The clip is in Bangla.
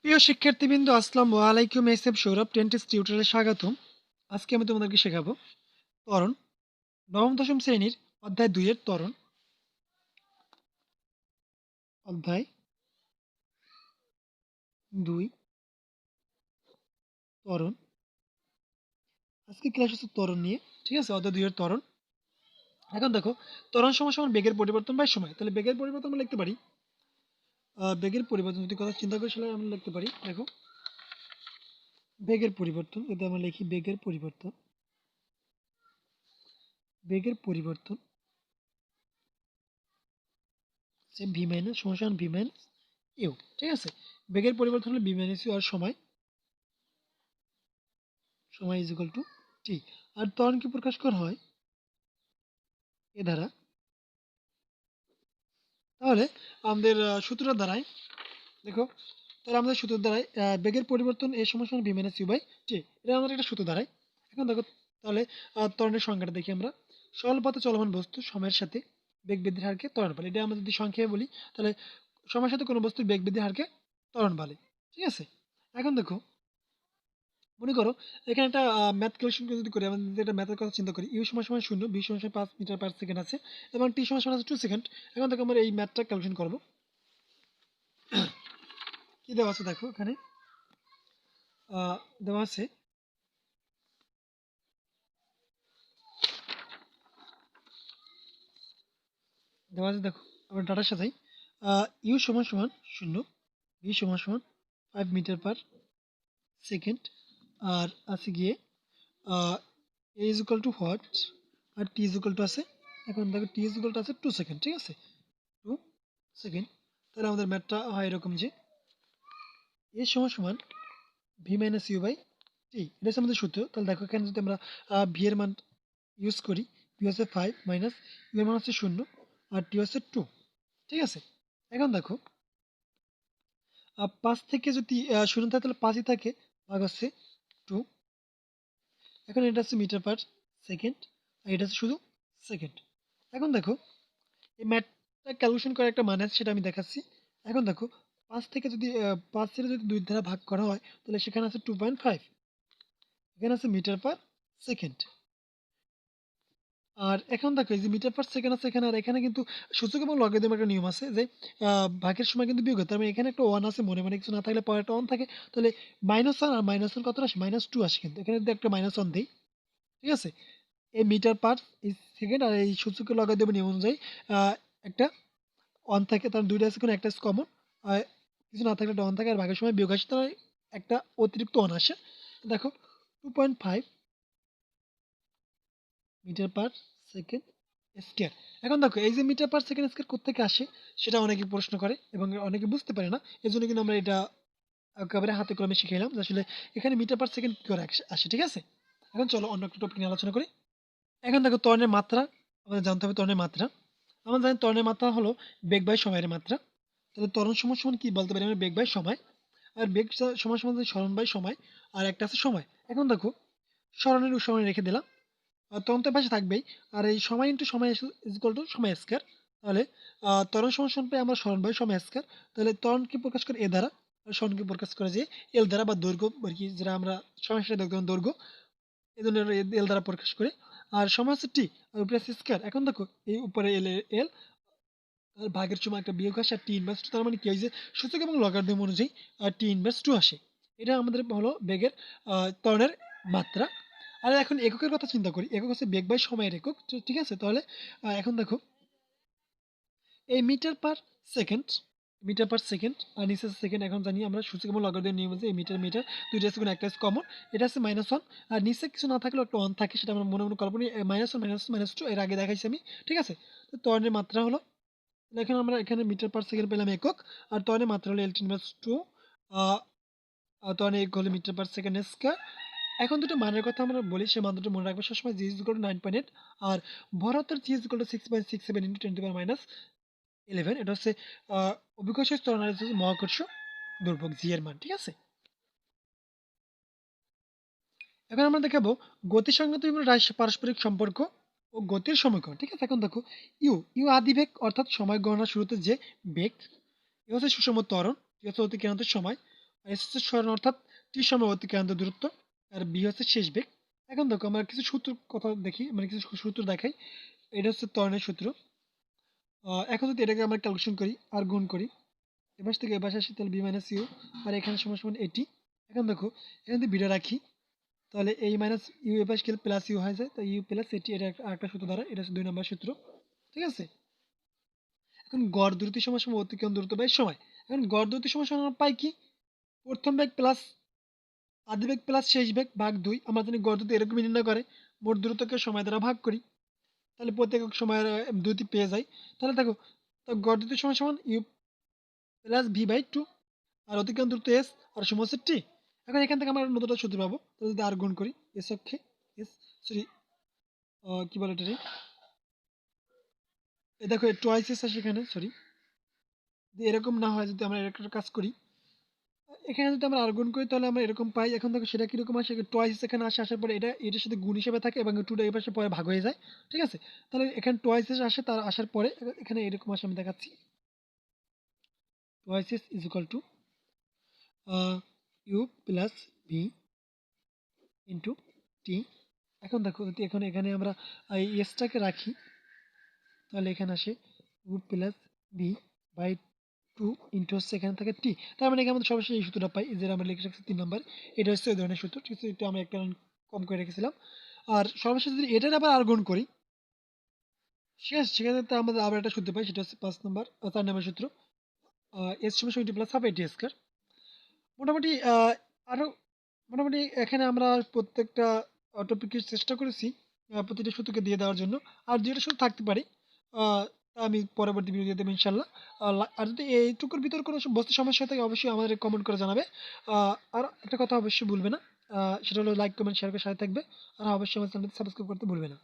প্রিয় শিক্ষার্থীবৃন্দ, আসসালামু আলাইকুম। এসএম সৌরভ টেন্টেস টিউটোরিয়ালে স্বাগতম। আজকে আমি তোমাদেরকে শেখাবো ত্বরণ, নবম-দশম শ্রেণীর অধ্যায় 2 এর ত্বরণ। অধ্যায় 2 ত্বরণ। আজকে ক্লাস হচ্ছে ত্বরণ নিয়ে, ঠিক আছে? অধ্যায় 2 এর ত্বরণ। এখন দেখো, ত্বরণ সমান বেগের পরিবর্তন বাই সময়। তাহলে বেগের পরিবর্তন আমরা লিখতে পারি, বেগের পরিবর্তন যদি কথা চিন্তা করি সেটা আমরা লিখতে পারি। দেখো, বেগের পরিবর্তন যদি আমরা লিখি, বেগের পরিবর্তন সে ভি মাইনাস সমান ভি মাইনাস ইউ, ঠিক আছে? বেগের পরিবর্তন হলো ভি মাইনাস ইউ, আর সময় ইজ ইকুয়াল টু টি। আর ত্বরণকে প্রকাশ করা হয় এ দ্বারা। তাহলে আমাদের সূত্রটা দ্বারাই দেখো, তাহলে আমাদের সূত্র দ্বারাই বেগের পরিবর্তন এ সমান V minus you by T, এটা আমাদের একটা সূত্র দ্বারাই। এখন দেখো, তাহলে ত্বরণের সংজ্ঞাটা দেখি আমরা। সরল পথে চলমান বস্তু সময়ের সাথে বেগ বৃদ্ধির হারকে ত্বরণ বলে। এটা আমরা যদি সংক্ষেপে বলি, তাহলে সময়ের সাথে কোনো বস্তুর বেগ বৃদ্ধির হারকে ত্বরণ বলে, ঠিক আছে? এখন দেখো, মনে করো এখানে একটা ম্যাথ ক্যালকুলেশন যদি করি, আমরা যদি একটা ম্যাথের কথা চিন্তা করি, ইউ সমান সমান 0, বি সমান সমান 5 মিটার পার সেকেন্ড আছে, এবং টি সমান সমান আছে 2 সেকেন্ড। এখন দেখো আমরা এই ম্যাথটা ক্যালকুলেশন করব। কি দেওয়া আছে দেখো, এখানে দেওয়া আছে দেখো, আমরা ডাটার সাথে ইউ সমান সমান 0, বি সমান সমান 5 মিটার পার সেকেন্ড, আর আছে গিয়ে A is equal to what, আর টি ইজ ইকুয়াল টু আছে, এখন দেখো টি ইজ ইকুয়াল টু আছে 2 সেকেন্ড, ঠিক আছে? 2 সেকেন্ড। তাহলে আমাদের ম্যাথটা হয় এরকম যে এ সমান সমান V minus you by T, এটা হচ্ছে আমাদের সূত্র। তাহলে দেখো, এখানে যদি আমরা ভি এর মান ইউজ করি, ভি হচ্ছে 5 মাইনাস ইউ এর মান হচ্ছে 0, আর টি হচ্ছে 2, ঠিক আছে? এখন দেখো, 5 থেকে যদি 0 থাকে তাহলে 5ই থাকে, ভাগ হচ্ছে 2। এখন এটা হচ্ছে মিটার পার সেকেন্ড, আর এটা হচ্ছে শুধু সেকেন্ড। এখন দেখো, এই ম্যাথটা ক্যালকুলেশন করার একটা মানে আছে, সেটা আমি দেখাচ্ছি। এখন দেখো, 5 থেকে যদি 5 থেকে যদি 2 দ্বারা ভাগ করা হয়, তাহলে সেখানে আছে 2.5, এখানে আছে মিটার পার সেকেন্ড। আর এখন দেখো, এই যে মিটার পার সেকেন্ড আছে এখানে, আর এখানে কিন্তু সূচক এবং লগারিদম একটা নিয়ম আছে যে ভাগের সময় কিন্তু বিয়োগ হয়। তার মানে এখানে একটা 1 আছে, মনে মনে কিছু না থাকলে পরে একটা 1 থাকে, তাহলে -1 আর -1 কত আসে? -2 আসে। কিন্তু এখানে যদি একটা -1 দেই, ঠিক আছে? এই মিটার পার এই সেকেন্ড আর এই সূচকের লগারিদম নিয়ম অনুযায়ী একটা 1 থাকে, তার 2টা আছে, কোনো একটা কমন, আর কিছু না থাকলে একটা 1 থাকে, আর ভাগের সময় বিয়োগ আসে, তাহলে একটা অতিরিক্ত 1 আসে। দেখো, 2.5 মিটার পার সেকেন্ড স্কয়ার। এখন দেখো, এই যে মিটার পার সেকেন্ড স্কয়ার কোত্থেকে আসে, সেটা অনেকে প্রশ্ন করে এবং অনেকে বুঝতে পারে না। এজন্য কিন্তু আমরা এটা একেবারে হাতে কলমে শিখাইলাম যে আসলে এখানে মিটার পার সেকেন্ড কি করে আসে, ঠিক আছে? এখন চলো অন্য একটা টপিক নিয়ে আলোচনা করি। এখন দেখো, ত্বরণের মাত্রা আমাদের জানতে হবে। ত্বরণের মাত্রা আমরা জানি, ত্বরণের মাত্রা হলো বেগ বাই সময়ের মাত্রা। তাহলে ত্বরণ সমান সমান কি বলতে পারি আমরা? বেগ বাই সময়। আর বেগ সমান সমান সরণ বাই সময়, আর একটা আছে সময়। এখন দেখো, সরণের উদাহরণ রেখে দিলাম, আর ত্বরণ তো পাশে থাকবেই, আর এই সময় ইন্টু সময় ইজ ইকুয়াল টু সময় স্কয়ার। তাহলে ত্বরণ সমান সমান পাই আমরা সরণ বাই সময় স্কয়ার। তাহলে ত্বরণকে প্রকাশ করে এ দ্বারা, আর সরণকে প্রকাশ করে যে এল দ্বারা, বা দৈর্ঘ্য আর কি, যেটা আমরা সময়ের সাথে দেখতাম দৈর্ঘ্য, এই জন্য এল দ্বারা প্রকাশ করে। আর সময় হচ্ছে টি, আর উপরে আছে স্কয়ার। এখন দেখো, এই উপরে এল এল, আর ভাগের সময় একটা বিয়োগ আসে, আর টি ইনভার্স টু, তার মানে কি হয় যে সূচক এবং লগারিদম অনুযায়ী টি ইনভার্স টু আসে। এটা আমাদের হলো বেগের ত্বরণের মাত্রা। আর এখন এককের কথা চিন্তা করি, একক হচ্ছে বেগ বাই সময়ের একক, ঠিক আছে? তাহলে এখন দেখো, এই মিটার পার সেকেন্ড আর নিচে সেকেন্ড, এখন জানি আমরা সূচক এবং লগারিদম নিয়ম অনুযায়ী এই মিটার মিটার দুইটা আছে, কোনো একটা কমন, এটা আছে -1, আর নিচে কিছু না থাকলেও একটা 1 থাকে, সেটা আমরা মনে মনে কল্পনা করি। -1 -2 এর আগে দেখাইছি আমি, ঠিক আছে? তো ত্বরণের মাত্রা হলো, দেখেন আমরা এখানে মিটার পার সেকেন্ড পেলাম একক, আর ত্বরণের মাত্রা হলো L/2, ত্বরণের একক হলো মিটার পার সেকেন্ড স্কয়ার। এখন দুটো মানের কথা আমরা বলি, সেই মান দুটো মনে রাখবো সবসময়। জি ইজ ইকুয়াল টু 9.8, আর ভরত্বের G is equal to 6.67 into 10⁻11। এটা হচ্ছে অভিকর্ষ ত্বরণ, আর হচ্ছে মহাকর্ষ দুর্ভোগ জি এর মান, ঠিক আছে? এখন আমরা দেখাবো গতিসংগত বিভিন্ন পারস্পরিক সম্পর্ক ও গতির সমীকরণ, ঠিক আছে? এখন দেখো, ইউ আদিবেগ, অর্থাৎ সময় গণনার শুরুতে যে বেগ, এ হচ্ছে সুষম ত্বরণ, ঠিক আছে? অতিক্রান্ত সময়, এস হচ্ছে সরণ অর্থাৎ টি সময় অতিক্রান্ত দূরত্ব, আর বি হচ্ছে শেষ বেগ। এখন দেখো আমরা কিছু সূত্র কথা দেখি, মানে কিছু সূত্র দেখাই। এটা হচ্ছে ত্বরণের সূত্র। এখন যদি এটাকে আমরা ক্যালকুলেশন করি আর গুণ করি, এপাশ থেকে এপাশে আসি, তাহলে বি মাইনাস ইউ, আর এখানে সমান সমান এটি। এখন দেখো এখানে যদি বিটা রাখি, তাহলে এই মাইনাস ইউ এপাশ গেলে প্লাস ইউ হয়ে যায়, তো ইউ প্লাস এটি, এটা আরেকটা সূত্র দ্বারা, এটা হচ্ছে 2 নম্বর সূত্র। ঠিক আছে। এখন গড় দ্রুতি সমান সমান অতিক্রম দূরত্ব বাই সময়। এখন গড় দ্রুতি সমান সমান আমরা পাই কি, প্রথম বেগ প্লাস আদি বেগ প্লাস শেষ বেগ ভাগ 2। আমরা জানি গড় দ্রুতি এরকমই নির্ণয় করে, মোট দ্রুতকে সময় দ্বারা ভাগ করি, তাহলে প্রতি একক সময়ের দ্রুতি পেয়ে যাই। তাহলে দেখো, তো গড় দ্রুতি সমান সমান ইউ প্লাস ভি বাই 2, আর অতিক্রান্ত দূরত্ব এস, আর সময় হচ্ছে টি। এখন এখান থেকে আমরা নতুন সূত্র পাবো, তো যদি আর গুণ করি এস অক্ষে, এস সরি কি বলে এটা রে, এ দেখো টোয়াইস এস আসে এখানে, সরি। যদি এরকম না হয়, যদি আমরা এরকম কাজ করি, এখানে যদি আমরা আর গুণ করি, তাহলে আমরা এরকম পাই। এখন দেখো সেটা কিরকম আসে, টোয়াইস এখানে আসে, আসার পরে এটা এটার সাথে গুণ হিসেবে থাকে, এবং টুটা এই পাশে পরে ভাগ হয়ে যায়। ঠিক আছে। তাহলে এখানে টোয়াইস আসে, তার আসার পরে এখানে এরকম আসে, আমি দেখাচ্ছি। Twice is equal to U plus V into T. এখন দেখো যদি এখানে আমরা এই এসটাকে রাখি, তাহলে এখানে আসে U plus V by 2 into হচ্ছে এখানে থাকে টি। তার মানে এখানে আমাদের সর্বশেষ এই সূত্রটা পাই, যে আমরা লিখে রাখছি 3 নম্বর। এটা হচ্ছে এই ধরনের সূত্র। ঠিক আছে, এটা আমরা একটা কম করে রেখেছিলাম। আর সর্বশেষ যদি এটার আবার আর গুণ করি, ঠিক আছে, সেক্ষেত্রে আমাদের আবার একটা সূত্র পাই, সেটা হচ্ছে 5 নম্বর 4 নম্বর সূত্র, এস সমান টি প্লাস হাফ এটি স্কয়ার। মোটামুটি আরো মোটামুটি এখানে আমরা প্রত্যেকটা টপিকের চেষ্টা করেছি প্রতিটা সূত্রকে দিয়ে দেওয়ার জন্য। আর যেটা সূত্র থাকতে পারে তা আমি পরবর্তী ভিডিও দিয়ে দেবো ইনশাল্লাহ। আর যদি এইটুকুর ভিতর কোনো বস্তু সমস্যা থাকে, অবশ্যই আমাদের কমেন্ট করে জানাবে। আর একটা কথা অবশ্যই ভুলবে না, সেটা হলো লাইক কমেন্ট শেয়ার করে সাথে থাকবে। আর অবশ্যই আমার চ্যানেলটি সাবস্ক্রাইব করতে ভুলবে না।